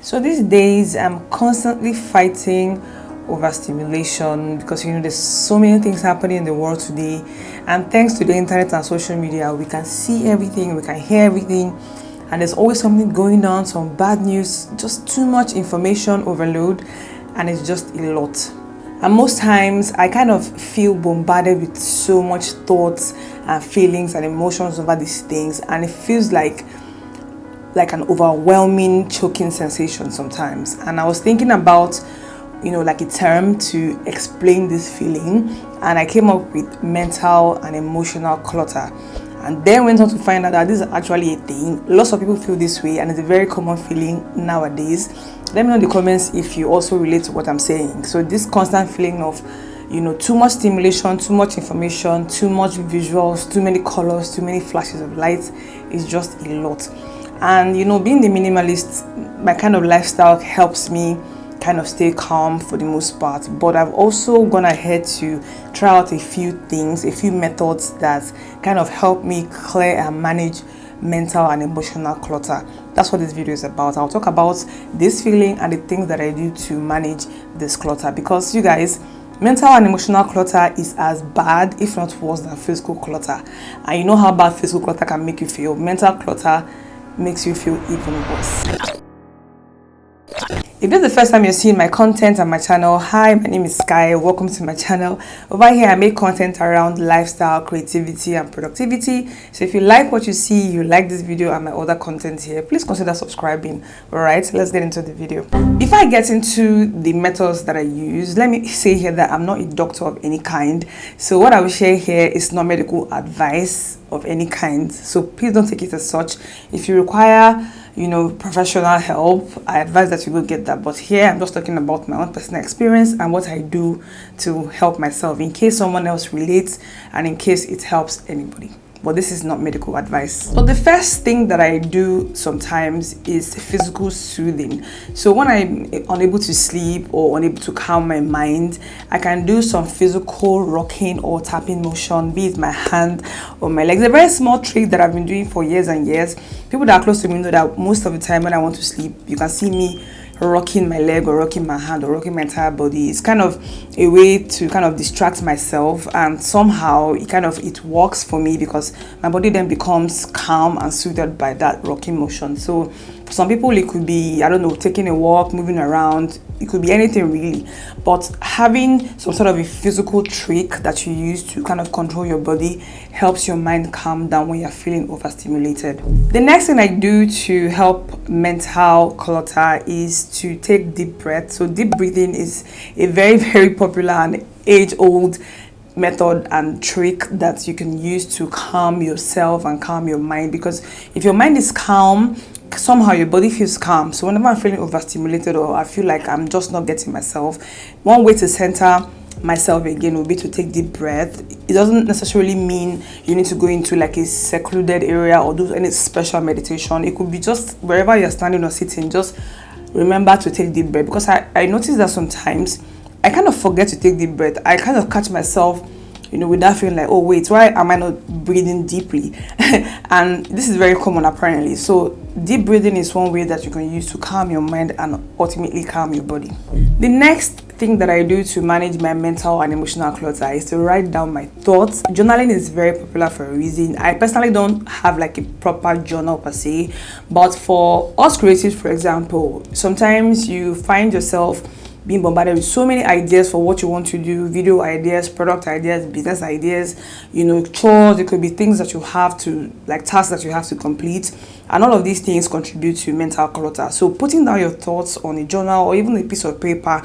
So these days I'm constantly fighting overstimulation because there's so many things happening in the world today, and thanks to the internet and social media we can see everything, we can hear everything, and there's always something going on, some bad news, just too much information overload, and it's just a lot. And most times I kind of feel bombarded with so much thoughts and feelings and emotions over these things, and it feels like an overwhelming choking sensation sometimes. And I was thinking about like a term to explain this feeling, and I came up with mental and emotional clutter, and then went on to find out that this is actually a thing. Lots of people feel this way, and it's a very common feeling nowadays. Let me know in the comments if you also relate to what I'm saying. So this constant feeling of too much stimulation, too much information, too much visuals, too many colors, too many flashes of light is just a lot. And being the minimalist, my kind of lifestyle helps me kind of stay calm for the most part, but I've also gone ahead to try out a few things, a few methods that kind of help me clear and manage mental and emotional clutter. That's what this video is about. I'll talk about this feeling and the things that I do to manage this clutter, because you guys, mental and emotional clutter is as bad, if not worse, than physical clutter. And you know how bad physical clutter can make you feel. Mental clutter makes you feel even worse. If this is the first time you're seeing my content on my channel, hi, my name is Sky. Welcome to my channel. Over here I make content around lifestyle, creativity and productivity. So if you like what you see, you like this video and my other content here, please consider subscribing. Alright, let's get into the video. Before I get into the methods that I use, let me say here that I'm not a doctor of any kind. So what I will share here is not medical advice of any kind, so please don't take it as such. If you require professional help, I advise that you go get that, but here I'm just talking about my own personal experience and what I do to help myself, in case someone else relates and in case it helps anybody. But this is not medical advice. So the first thing that I do sometimes is physical soothing. So when I'm unable to sleep or unable to calm my mind, I can do some physical rocking or tapping motion, be it my hand or my legs. A very small trick that I've been doing for years and years. People that are close to me know that most of the time when I want to sleep, you can see me rocking my leg or rocking my hand or rocking my entire body. It's kind of a way to kind of distract myself, and somehow it works for me because my body then becomes calm and soothed by that rocking motion. So for some people it could be, I don't know, taking a walk, moving around, it could be anything really, but having some sort of a physical trick that you use to kind of control your body helps your mind calm down when you're feeling overstimulated. The next thing I do to help mental clutter is to take deep breaths. So deep breathing is a very, very popular and age-old method and trick that you can use to calm yourself and calm your mind, because if your mind is calm, somehow your body feels calm. So whenever I'm feeling overstimulated or I feel like I'm just not getting myself, one way to center myself again would be to take deep breath. It doesn't necessarily mean you need to go into like a secluded area or do any special meditation. It could be just wherever you're standing or sitting, just remember to take deep breath, because I notice that sometimes I kind of forget to take deep breath. I kind of catch myself with that feeling like, oh wait, why am I not breathing deeply? And this is very common apparently. So deep breathing is one way that you can use to calm your mind and ultimately calm your body. The next thing that I do to manage my mental and emotional clutter is to write down my thoughts. Journaling is very popular for a reason. I personally don't have like a proper journal per se, but for us creatives, for example, sometimes you find yourself being bombarded with so many ideas for what you want to do, video ideas, product ideas, business ideas, chores. It could be things that you have to, like tasks that you have to complete, and all of these things contribute to mental clutter. So putting down your thoughts on a journal or even a piece of paper,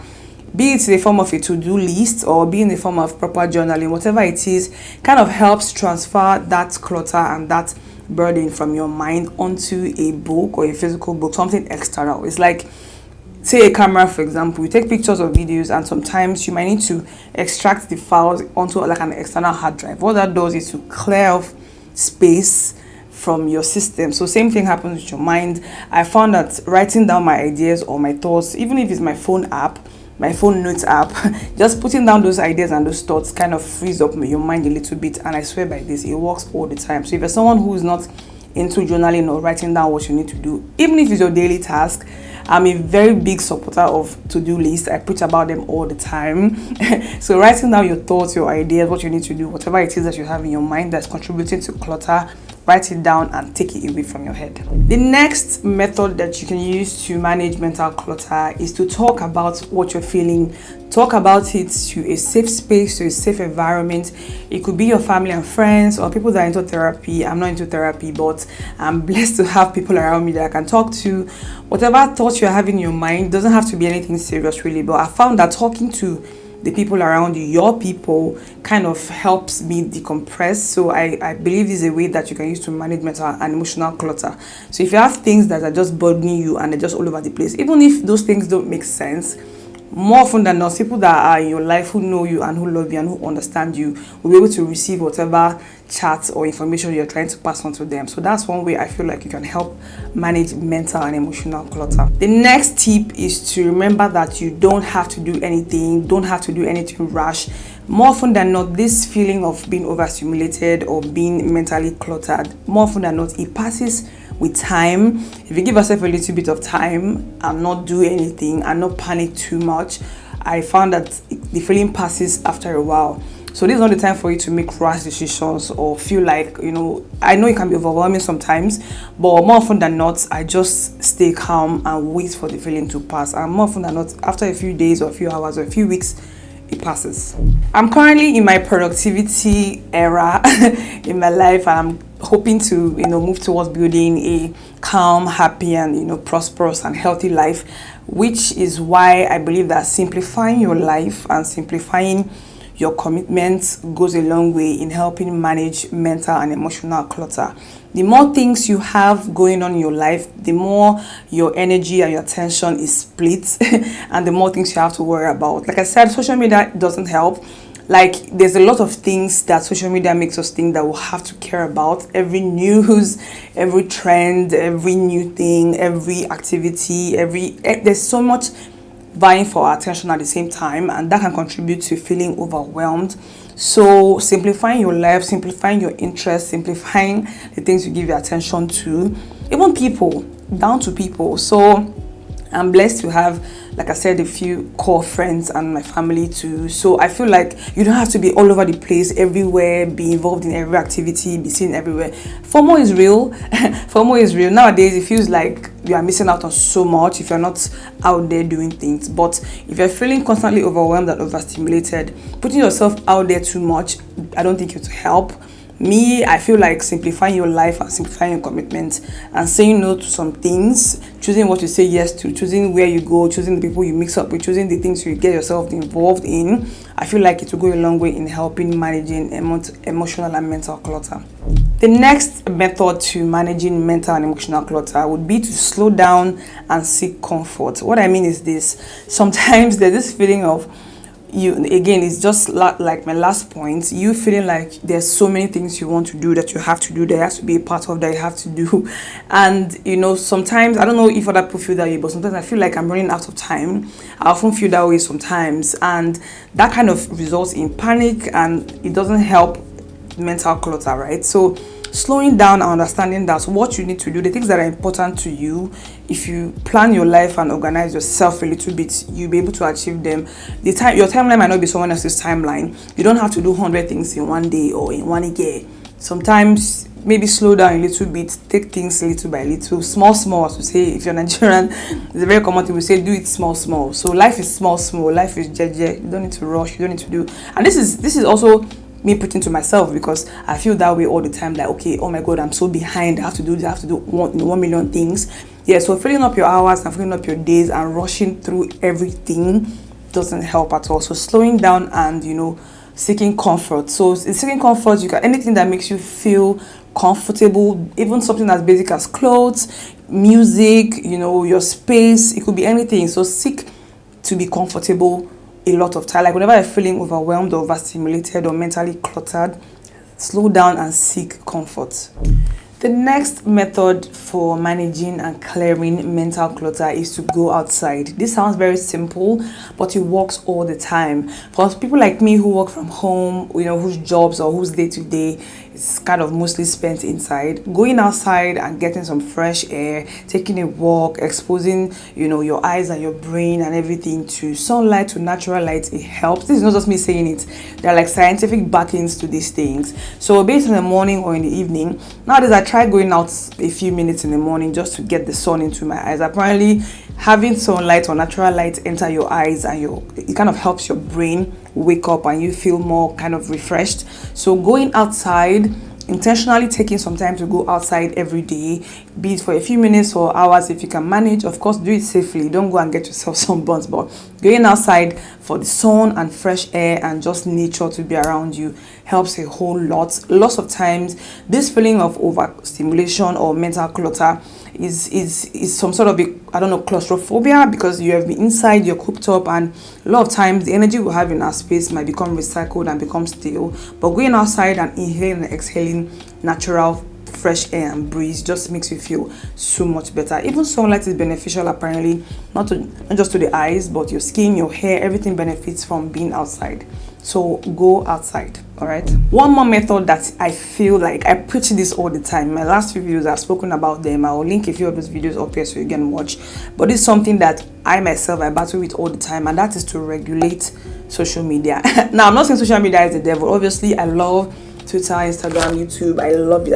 be it in the form of a to-do list or be in the form of proper journaling, whatever it is, kind of helps transfer that clutter and that burden from your mind onto a book or a physical book, something external. It's like, say a camera, for example. You take pictures or videos, and sometimes you might need to extract the files onto like an external hard drive. What that does is to clear off space from your system. So same thing happens with your mind. I found that writing down my ideas or my thoughts, even if it's my phone app, my phone notes app, just putting down those ideas and those thoughts kind of frees up your mind a little bit, and I swear by this, it works all the time. So if you're someone who is not into journaling or writing down what you need to do, even if it's your daily task, I'm a very big supporter of to-do lists. I preach about them all the time. So writing down your thoughts, your ideas, what you need to do, whatever it is that you have in your mind that's contributing to clutter, write it down and take it away from your head. The next method that you can use to manage mental clutter is to talk about what you're feeling. Talk about it to a safe space, to a safe environment. It could be your family and friends or people that are into therapy. I'm not into therapy, but I'm blessed to have people around me that I can talk to. Whatever thoughts you're having in your mind doesn't have to be anything serious really, but I found that talking to the people around you, your people, kind of helps me decompress. So I believe this is a way that you can use to manage mental and emotional clutter. So if you have things that are just bothering you and they're just all over the place, even if those things don't make sense, more often than not, people that are in your life who know you and who love you and who understand you will be able to receive whatever chat or information you're trying to pass on to them. So that's one way I feel like you can help manage mental and emotional clutter. The next tip is to remember that you don't have to do anything, rash. More often than not, this feeling of being overstimulated or being mentally cluttered, more often than not, it passes with time. If you give yourself a little bit of time and not do anything and not panic too much, I found that the feeling passes after a while. So this is not the time for you to make rash decisions or feel like, I know it can be overwhelming sometimes, but more often than not, I just stay calm and wait for the feeling to pass. And more often than not, after a few days or a few hours or a few weeks, it passes. I'm currently in my productivity era in my life, and I'm hoping to move towards building a calm, happy, and prosperous and healthy life, which is why I believe that simplifying your life and simplifying your commitments goes a long way in helping manage mental and emotional clutter. The more things you have going on in your life, the more your energy and your attention is split and the more things you have to worry about. Like I said, social media doesn't help. Like, there's a lot of things that social media makes us think that we'll have to care about. Every news, every trend, every new thing, every activity, there's so much vying for our attention at the same time, and that can contribute to feeling overwhelmed. So simplifying your life, simplifying your interests, simplifying the things you give your attention to, even people, down to people. So I'm blessed to have, like I said, a few core friends and my family too. So I feel like you don't have to be all over the place, everywhere, be involved in every activity, be seen everywhere. FOMO is real. FOMO is real. Nowadays, it feels like you are missing out on so much if you're not out there doing things. But if you're feeling constantly overwhelmed and overstimulated, putting yourself out there too much, I don't think it will help. Me, I feel like simplifying your life and simplifying your commitment and saying no to some things, choosing what you say yes to, choosing where you go, choosing the people you mix up with, choosing the things you get yourself involved in, I feel like it will go a long way in helping managing emotional and mental clutter. The next method to managing mental and emotional clutter would be to slow down and seek comfort. What I mean is this: sometimes there's this feeling of it's just like my last point, you feeling like there's so many things you want to do that you have to do, there has to be a part of that you have to do. And sometimes, I don't know if other people feel that way, but sometimes I feel like I'm running out of time. I often feel that way sometimes, and that kind of results in panic, and it doesn't help mental clutter, right? So slowing down and understanding that what you need to do, the things that are important to you, if you plan your life and organize yourself a little bit, you'll be able to achieve them. Your timeline might not be someone else's timeline. You don't have to do 100 things in one day or in 1 year. Sometimes maybe slow down a little bit, take things little by little, small, as we say. If you're Nigerian, it's a very common thing we say, do it small. So life is small, life is jeje. You don't need to rush, you don't need to do. And this is also me putting to myself, because I feel that way all the time, like, okay, oh my god, I'm so behind, I have to do this, I have to do 1 million things. Yeah, so filling up your hours and filling up your days and rushing through everything doesn't help at all. So slowing down and seeking comfort. So in seeking comfort, you can anything that makes you feel comfortable, even something as basic as clothes, music, your space, it could be anything. So seek to be comfortable a lot of time. Like whenever you're feeling overwhelmed or overstimulated or mentally cluttered, slow down and seek comfort. The next method for managing and clearing mental clutter is to go outside. This sounds very simple, but it works all the time. For people like me who work from home, whose jobs or whose day-to-day is kind of mostly spent inside. Going outside and getting some fresh air, taking a walk, exposing, you know, your eyes and your brain and everything to sunlight, to natural light, it helps. This is not just me saying it. There are like scientific backings to these things. So based in the morning or in the evening, nowadays I try going out a few minutes in the morning just to get the sun into my eyes. Apparently having sunlight or natural light enter your eyes and it kind of helps your brain wake up and you feel more kind of refreshed. So going outside, intentionally taking some time to go outside every day, be it for a few minutes or hours if you can manage. Of course, do it safely. Don't go and get yourself sunburns, but going outside for the sun and fresh air and just nature to be around you helps a whole lot. Lots of times this feeling of overstimulation or mental clutter is some sort of claustrophobia, because you have been inside, you're cooped up, and a lot of times the energy we have in our space might become recycled and become stale. But going outside and inhaling and exhaling natural fresh air and breeze just makes you feel so much better. Even sunlight is beneficial apparently, not just to the eyes, but your skin, your hair, everything benefits from being outside. So go outside. All right, one more method that I feel like I preach this all the time. My last few videos I've spoken about them. I will link a few of those videos up here so you can watch. But it's something that I myself I battle with all the time, and that is to regulate social media. Now, I'm not saying social media is the devil. Obviously, I love Twitter, Instagram, YouTube. I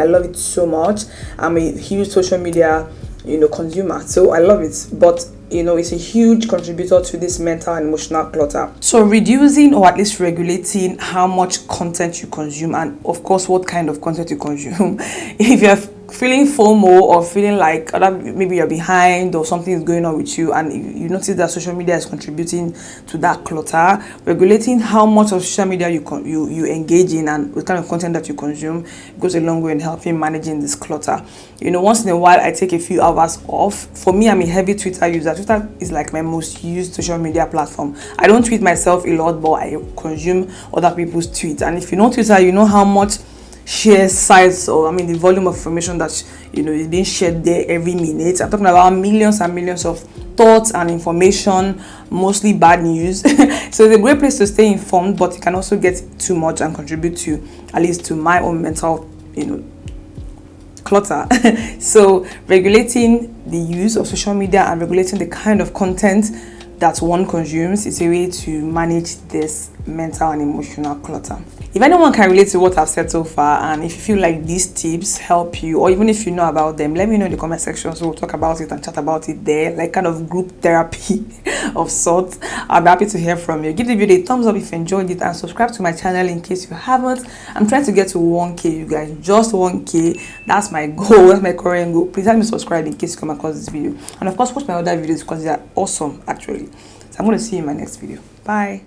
love it so much. I'm a huge social media, you know, consumer, so I love it. But you know, it's a huge contributor to this mental and emotional clutter. So reducing or at least regulating how much content you consume, and of course what kind of content you consume. If you're feeling FOMO or feeling like maybe you're behind or something is going on with you, and you notice that social media is contributing to that clutter, regulating how much of social media you engage in and what kind of content that you consume goes a long way in helping managing this clutter. You know, once in a while I take a few hours off. For me, I'm a heavy Twitter user. Twitter is like my most used social media platform. I don't tweet myself a lot, but I consume other people's tweets. And if you know Twitter, you know how much sheer size, or the volume of information that is being shared there every minute. I'm talking about millions and millions of thoughts and information, mostly bad news. So it's a great place to stay informed, but it can also get too much and contribute to, at least to my own mental clutter. So regulating the use of social media and regulating the kind of content that one consumes is a way to manage this mental and emotional clutter. If anyone can relate to what I've said so far, and if you feel like these tips help you, or even if you know about them, let me know in the comment section so we'll talk about it and chat about it there, like kind of group therapy of sorts. I'll be happy to hear from you. Give the video a thumbs up if you enjoyed it, and subscribe to my channel in case you haven't. I'm trying to get to 1K, you guys, just 1K. That's my goal, that's my current goal. Please help me subscribe in case you come across this video, and of course watch my other videos because they are awesome actually. So I'm going to see you in my next video. Bye.